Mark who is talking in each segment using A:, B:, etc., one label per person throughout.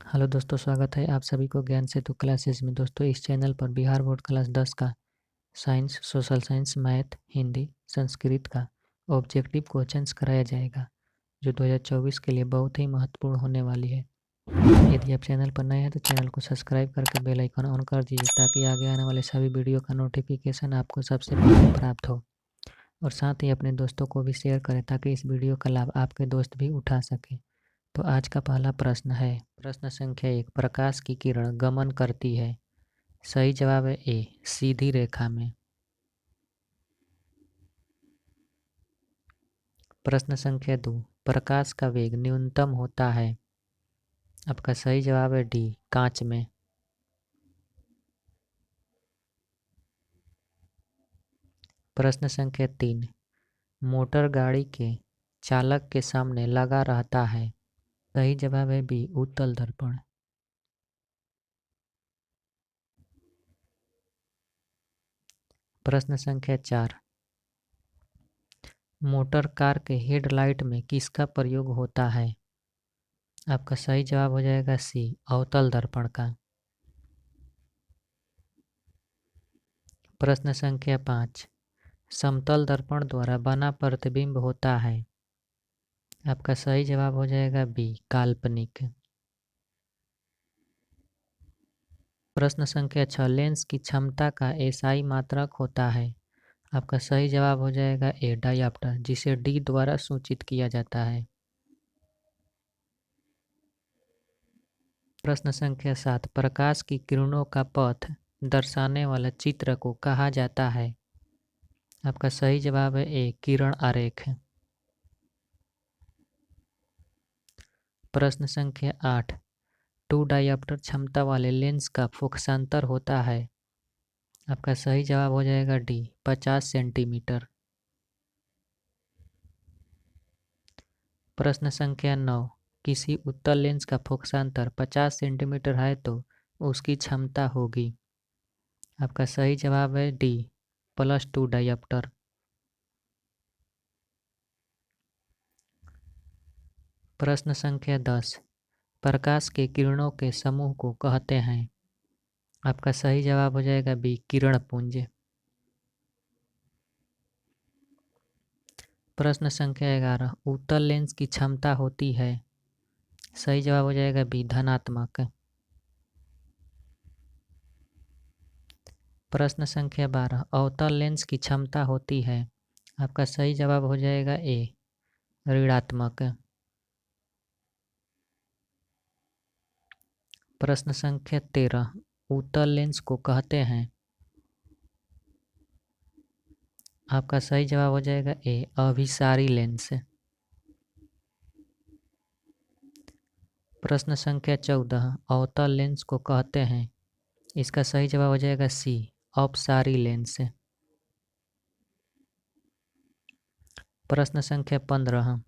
A: Hello दोस्तों, स्वागत है आप सभी को ज्ञान सेतु क्लासेस में। दोस्तों, इस चैनल पर बिहार बोर्ड क्लास 10 का science, social science, math, Hindi, Sanskrit का ऑब्जेक्टिव क्वेश्चंस कराया जाएगा, जो 2024 के लिए बहुत ही महत्वपूर्ण होने वाली है। यदि आप चैनल पर नए हैं तो चैनल को सब्सक्राइब करके बेल आइकन ऑन कर दीजिए, ताकि आगे आने वाले सभी वीडियो का नोटिफिकेशन आपको सबसे पहले प्राप्त हो। और साथ ही अपने दोस्तों को भी शेयर करें, ताकि इस वीडियो का लाभ आपके दोस्त भी उठा सकें। तो आज का पहला प्रश्न है, प्रश्न संख्या 1, प्रकाश की किरण गमन करती है। सही जवाब है ए, सीधी रेखा में। प्रश्न संख्या 2, प्रकाश का वेग न्यूनतम होता है। आपका सही जवाब है डी, कांच में। प्रश्न संख्या 3, मोटर गाड़ी के चालक के सामने लगा रहता है। सही जवाब है बी, उत्तल दर्पण। प्रश्न संख्या 4, मोटर कार के हेडलाइट में किसका प्रयोग होता है। आपका सही जवाब हो जाएगा सी, अवतल दर्पण का। प्रश्न संख्या 5, समतल दर्पण द्वारा बना प्रतिबिंब होता है। आपका सही जवाब हो जाएगा बी, काल्पनिक। प्रश्न संख्या 6, लेंस की क्षमता का एसआई मात्रक होता है। आपका सही जवाब हो जाएगा ए, डायप्टर, जिसे डी द्वारा सूचित किया जाता है। प्रश्न संख्या 7, प्रकाश की किरणों का पथ दर्शाने वाला चित्र को कहा जाता है। आपका सही जवाब है ए, किरण आरेख। प्रश्न संख्या 8, 2 डायप्टर क्षमता वाले लेंस का फोकसांतर होता है। आपका सही जवाब हो जाएगा डी, 50 सेंटीमीटर। प्रश्न संख्या 9, किसी उत्तल लेंस का फोकसांतर 50 सेंटीमीटर है तो उसकी क्षमता होगी। आपका सही जवाब है डी, +2 डायप्टर। प्रश्न संख्या 10, प्रकाश के किरणों के समूह को कहते हैं। आपका सही जवाब हो जाएगा बी, किरण पुंज। प्रश्न संख्या 11, उत्तल लेंस की क्षमता होती है। सही जवाब हो जाएगा बी, धनात्मक। प्रश्न संख्या 12, अवतल लेंस की क्षमता होती है। आपका सही जवाब हो जाएगा ए, ऋणात्मक। प्रश्न संख्या 13, उत्तल लेंस को कहते हैं। आपका सही जवाब हो जाएगा ए, अभिसारी लेंस। प्रश्न संख्या 14, अवतल लेंस को कहते हैं। इसका सही जवाब हो जाएगा सी, अपसारी लेंस। प्रश्न संख्या 15,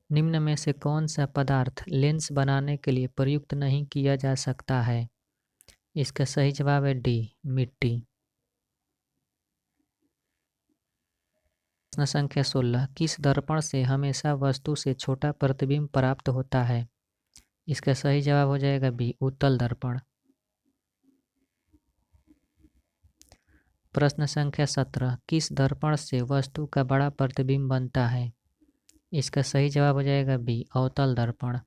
A: निम्न में से कौन सा पदार्थ लेंस बनाने के लिए प्रयुक्त नहीं किया जा सकता है। इसका सही जवाब है डी, मिट्टी। प्रश्न संख्या 16, किस दर्पण से हमेशा वस्तु से छोटा प्रतिबिंब प्राप्त होता है। इसका सही जवाब हो जाएगा बी, उत्तल दर्पण। प्रश्न संख्या 17, किस दर्पण से वस्तु का बड़ा प्रतिबिंब बनता है। इसका सही जवाब हो जाएगा बी, अवतल दर्पण।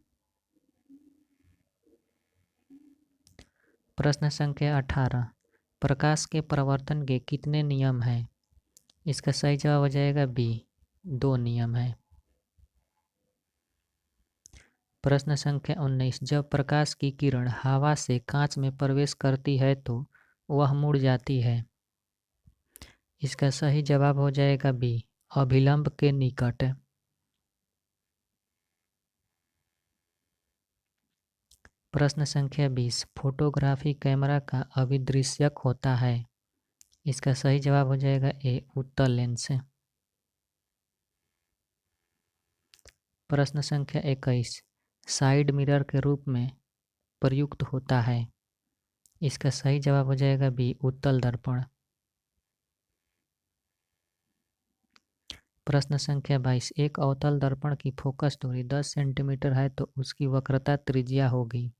A: प्रश्न संख्या 18, प्रकाश के प्रवर्तन के कितने नियम हैं। इसका सही जवाब हो जाएगा बी, 2 नियम है। प्रश्न संख्या 19, जब प्रकाश की किरण हवा से कांच में प्रवेश करती है तो वह मुड़ जाती है। इसका सही जवाब हो जाएगा बी, अभिलंब के निकट। प्रश्न संख्या 20, फोटोग्राफी कैमरा का अभिदृश्यक होता है। इसका सही जवाब हो जाएगा ए, उत्तल लेंस। प्रश्न संख्या 21, साइड मिरर के रूप में प्रयुक्त होता है। इसका सही जवाब हो जाएगा बी, उत्तल दर्पण। प्रश्न संख्या 22, एक अवतल दर्पण की फोकस दूरी 10 सेंटीमीटर है तो उसकी वक्रता त्रिज्या होगी।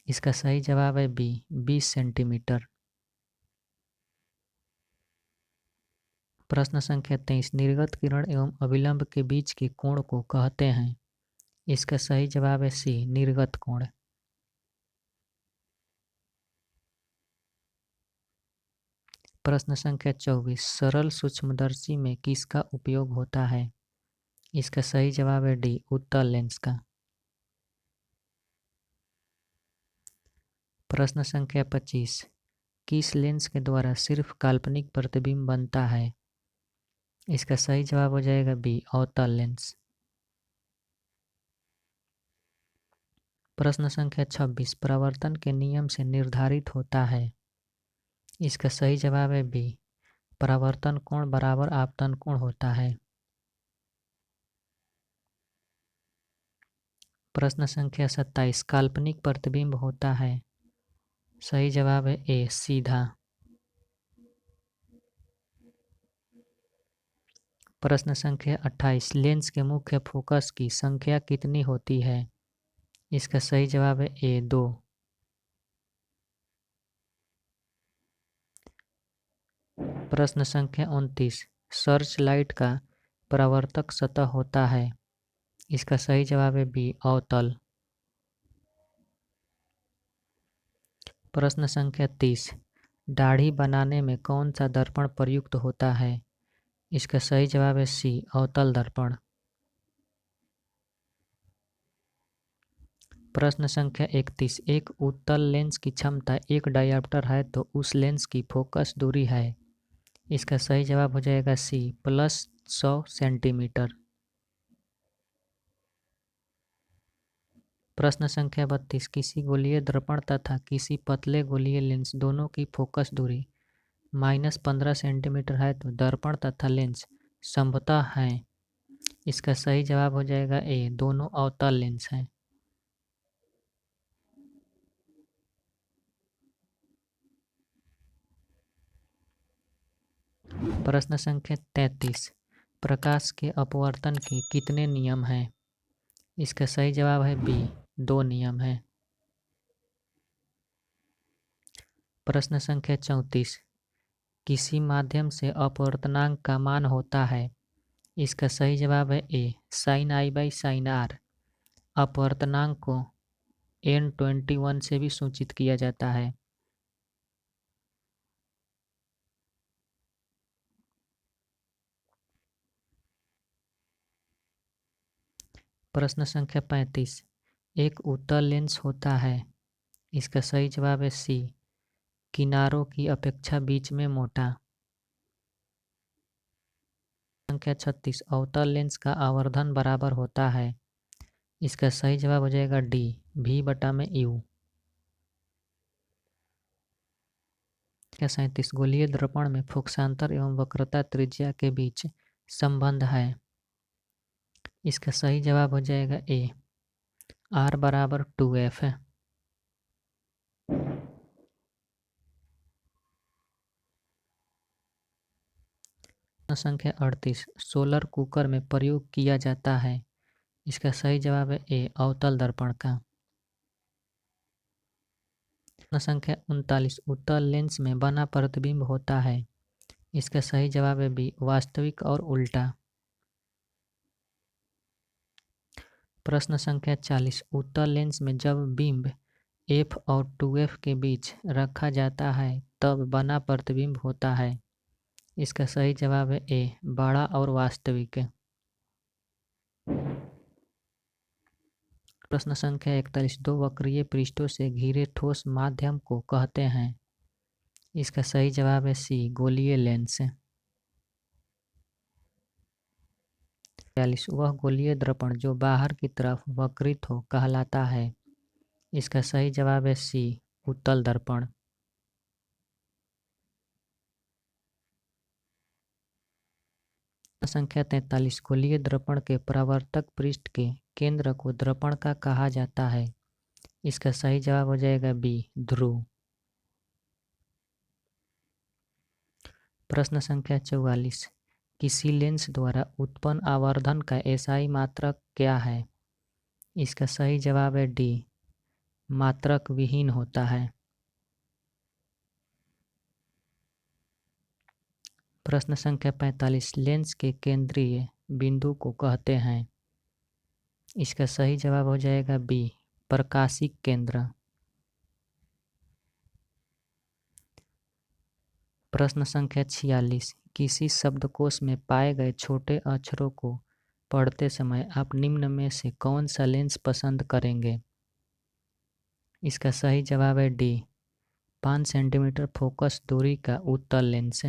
A: इसका सही जवाब है बी, 20 सेंटीमीटर। प्रश्न संख्या 23, निर्गत किरण एवं अभिलंब के बीच के कोण को कहते हैं। इसका सही जवाब है सी, निर्गत कोण। प्रश्न संख्या 24, सरल सूक्ष्मदर्शी में किसका उपयोग होता है। इसका सही जवाब है डी, उत्तल लेंस का। प्रश्न संख्या 25, किस लेंस के द्वारा सिर्फ काल्पनिक प्रतिबिंब बनता है। इसका सही जवाब हो जाएगा बी, अवतल लेंस। प्रश्न संख्या 26, परावर्तन के नियम से निर्धारित होता है। इसका सही जवाब है बी, परावर्तन कोण बराबर आपतन कोण होता है। प्रश्न संख्या 27, काल्पनिक प्रतिबिंब होता है। सही जवाब है ए, सीधा। प्रश्न संख्या 28, लेंस के मुख्य फोकस की संख्या कितनी होती है। इसका सही जवाब है ए, 2। प्रश्न संख्या 29, सर्च लाइट का परावर्तक सतह होता है। इसका सही जवाब है बी, अवतल। प्रश्न संख्या 30, दाढ़ी बनाने में कौन सा दर्पण प्रयुक्त होता है। इसका सही जवाब है सी, अवतल दर्पण। प्रश्न संख्या 31, एक उत्तल लेंस की क्षमता 1 डायोप्टर है तो उस लेंस की फोकस दूरी है। इसका सही जवाब हो जाएगा सी, प्लस 100 सेंटीमीटर। प्रश्न संख्या 32, किसी गोलीय दर्पण तथा किसी पतले गोलीय लेंस दोनों की फोकस दूरी -15 सेंटीमीटर है तो दर्पण तथा लेंस समतः हैं। इसका सही जवाब हो जाएगा ए, दोनों अवतल लेंस हैं। प्रश्न संख्या 33, प्रकाश के अपवर्तन के कितने नियम हैं। इसका सही जवाब है बी, 2 नियम हैं। प्रश्न संख्या 34, किसी माध्यम से अपवर्तनांक का मान होता है। इसका सही जवाब है A, sine i by sine r. अपवर्तनांक को N21 से भी सूचित किया जाता है। प्रश्न संख्या 35, एक उत्तल लेंस होता है। इसका सही जवाब है सी, किनारों की अपेक्षा बीच में मोटा। संख्या 36, अवतल लेंस का आवर्धन बराबर होता है। इसका सही जवाब हो जाएगा डी, V/U। 37, गोलीय दर्पण में फोकसांतर एवं वक्रता त्रिज्या के बीच संबंध है। इसका सही जवाब हो जाएगा ए, R/2F। संख्या 38, सोलर कुकर में प्रयोग किया जाता है। इसका सही जवाब है ए, अवतल दर्पण का। संख्या 39, उत्तल लेंस में बना प्रतिबिंब होता है। इसका सही जवाब है बी, वास्तविक और उल्टा। प्रश्न संख्या 40, उत्तल लेंस में जब बिंब F और 2F के बीच रखा जाता है तब बना प्रतिबिंब होता है। इसका सही जवाब है ए, बड़ा और वास्तविक। प्रश्न संख्या 41, 2 वक्रीय पृष्ठों से घिरे ठोस माध्यम को कहते हैं। इसका सही जवाब है सी, गोलीय लेंस। 42, वह गोलीय दर्पण जो बाहर की तरफ वक्रित हो कहलाता है। इसका सही जवाब है सी, उत्तल दर्पण। संख्या 43, गोलीय दर्पण के परावर्तक पृष्ठ के केंद्र को दर्पण का कहा जाता है। इसका सही जवाब हो जाएगा बी, ध्रुव। प्रश्न संख्या 44, किसी लेंस द्वारा उत्पन्न आवर्धन का एसआई मात्रक क्या है? इसका सही जवाब है डी, मात्रक विहीन होता है। प्रश्न संख्या 45, लेंस के केंद्रीय बिंदु को कहते हैं। इसका सही जवाब हो जाएगा बी, प्रकाशिक केंद्र। प्रश्न संख्या 46, किसी शब्दकोश में पाए गए छोटे अक्षरों को पढ़ते समय आप निम्न में से कौन सा लेंस पसंद करेंगे? इसका सही जवाब है डी, 5 सेंटीमीटर फोकस दूरी का उत्तल लेंस।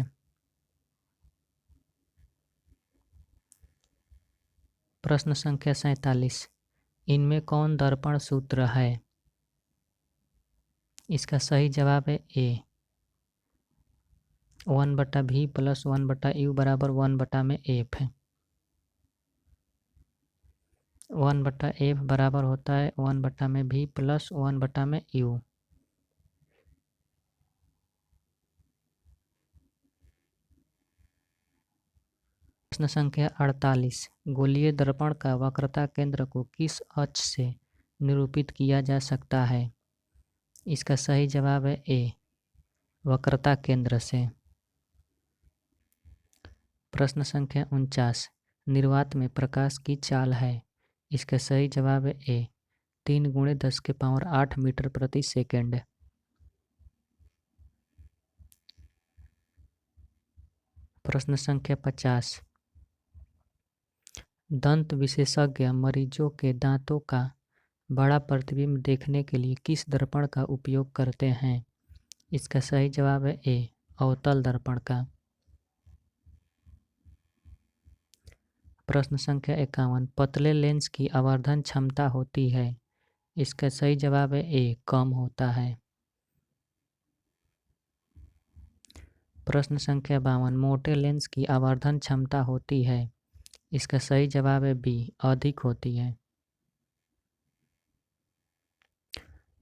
A: प्रश्न संख्या 47, इनमें कौन दर्पण सूत्र है? इसका सही जवाब है ए, 1/v प्लस 1/u बराबर 1 में एफ है। 1/f बराबर होता है 1/v प्लस 1 में u। प्रश्न संख्या 48, गोलीय दर्पण का वक्रता केंद्र को किस अक्ष से निरूपित किया जा सकता है? इसका सही जवाब है ए, वक्रता केंद्र से। प्रश्न संख्या 49, निर्वात में प्रकाश की चाल है। इसका सही जवाब है ए, 3 × 10⁸ मीटर प्रति सेकेंड। प्रश्न संख्या 50, दंत विशेषज्ञ मरीजों के दांतों का बड़ा प्रतिबिंब देखने के लिए किस दर्पण का उपयोग करते हैं? इसका सही जवाब है ए, अवतल दर्पण का। प्रश्न संख्या 51, पतले लेंस की आवर्धन क्षमता होती है। इसका सही जवाब है ए, कम होता है। प्रश्न संख्या 52, मोटे लेंस की आवर्धन क्षमता होती है। इसका सही जवाब है बी, अधिक होती है।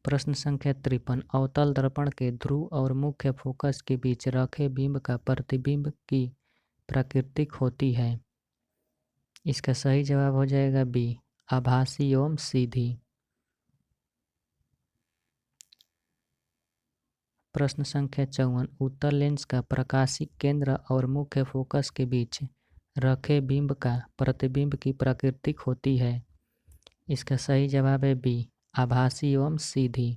A: प्रश्न संख्या 53, अवतल दर्पण के ध्रुव और मुख्य फोकस के बीच रखे बिंब का प्रतिबिंब की प्राकृतिक होती है। इसका सही जवाब हो जाएगा बी, आभासी एवं सीधी। प्रश्न संख्या 54, उत्तल लेंस का प्रकाशिक केंद्र और मुख्य फोकस के बीच रखे बिंब का प्रतिबिंब की प्राकृतिक होती है। इसका सही जवाब है बी, आभासी एवं सीधी।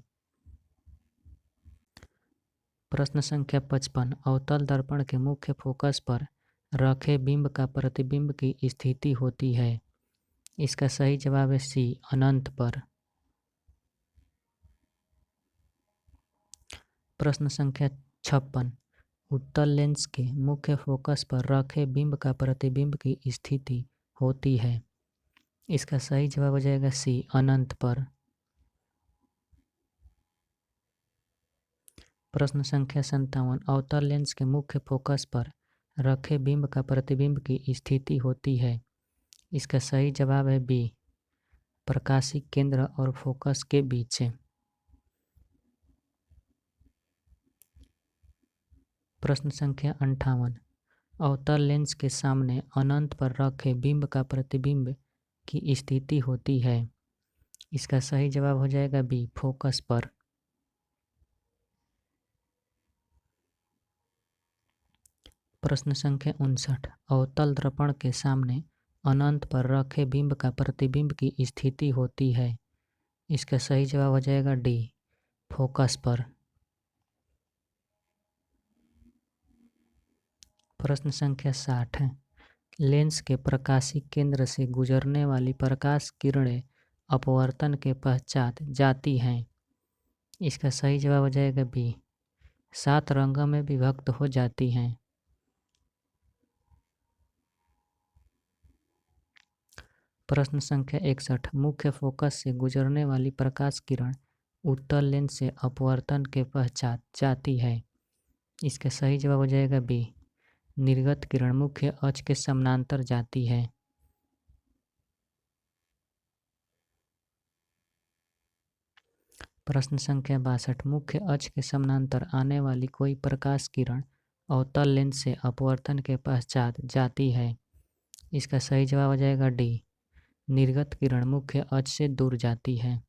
A: प्रश्न संख्या 55, अवतल दर्पण के मुख्य फोकस पर रखे बिंब का प्रतिबिंब की स्थिति होती है। इसका सही जवाब है सी, अनंत पर। प्रश्न संख्या 56, उत्तल लेंस के मुख्य फोकस पर रखे बिंब का प्रतिबिंब की स्थिति होती है। इसका सही जवाब हो जाएगा सी, अनंत पर। प्रश्न संख्या 57, अवतल लेंस के मुख्य फोकस पर रखे बिंब का प्रतिबिंब की स्थिति होती है। इसका सही जवाब है बी, प्रकाशिक केंद्र और फोकस के बीच। प्रश्न संख्या 58, अवतल लेंस के सामने अनंत पर रखे बिंब का प्रतिबिंब की स्थिति होती है। इसका सही जवाब हो जाएगा बी, फोकस पर। प्रश्न संख्या 59, अवतल दर्पण के सामने अनंत पर रखे बिंब का प्रतिबिंब की स्थिति होती है। इसका सही जवाब हो जाएगा डी, फोकस पर। प्रश्न संख्या 60, लेंस के प्रकाशिक केंद्र से गुजरने वाली प्रकाश किरणें अपवर्तन के पश्चात जाती हैं। इसका सही जवाब हो जाएगा बी, 7 रंगों में विभक्त हो जाती हैं। प्रश्न संख्या 61, मुख्य फोकस से गुजरने वाली प्रकाश किरण उत्तल लेंस से अपवर्तन के पश्चात जाती है। इसका सही जवाब हो जाएगा बी, निर्गत किरण मुख्य अक्ष के समानांतर जाती है। प्रश्न संख्या 62, मुख्य अक्ष के समानांतर आने वाली कोई प्रकाश किरण अवतल लेंस से अपवर्तन के पश्चात जाती है। इसका सही जवाब आ जाएगा डी, निर्गत किरण मुख्य अक्ष से दूर जाती है।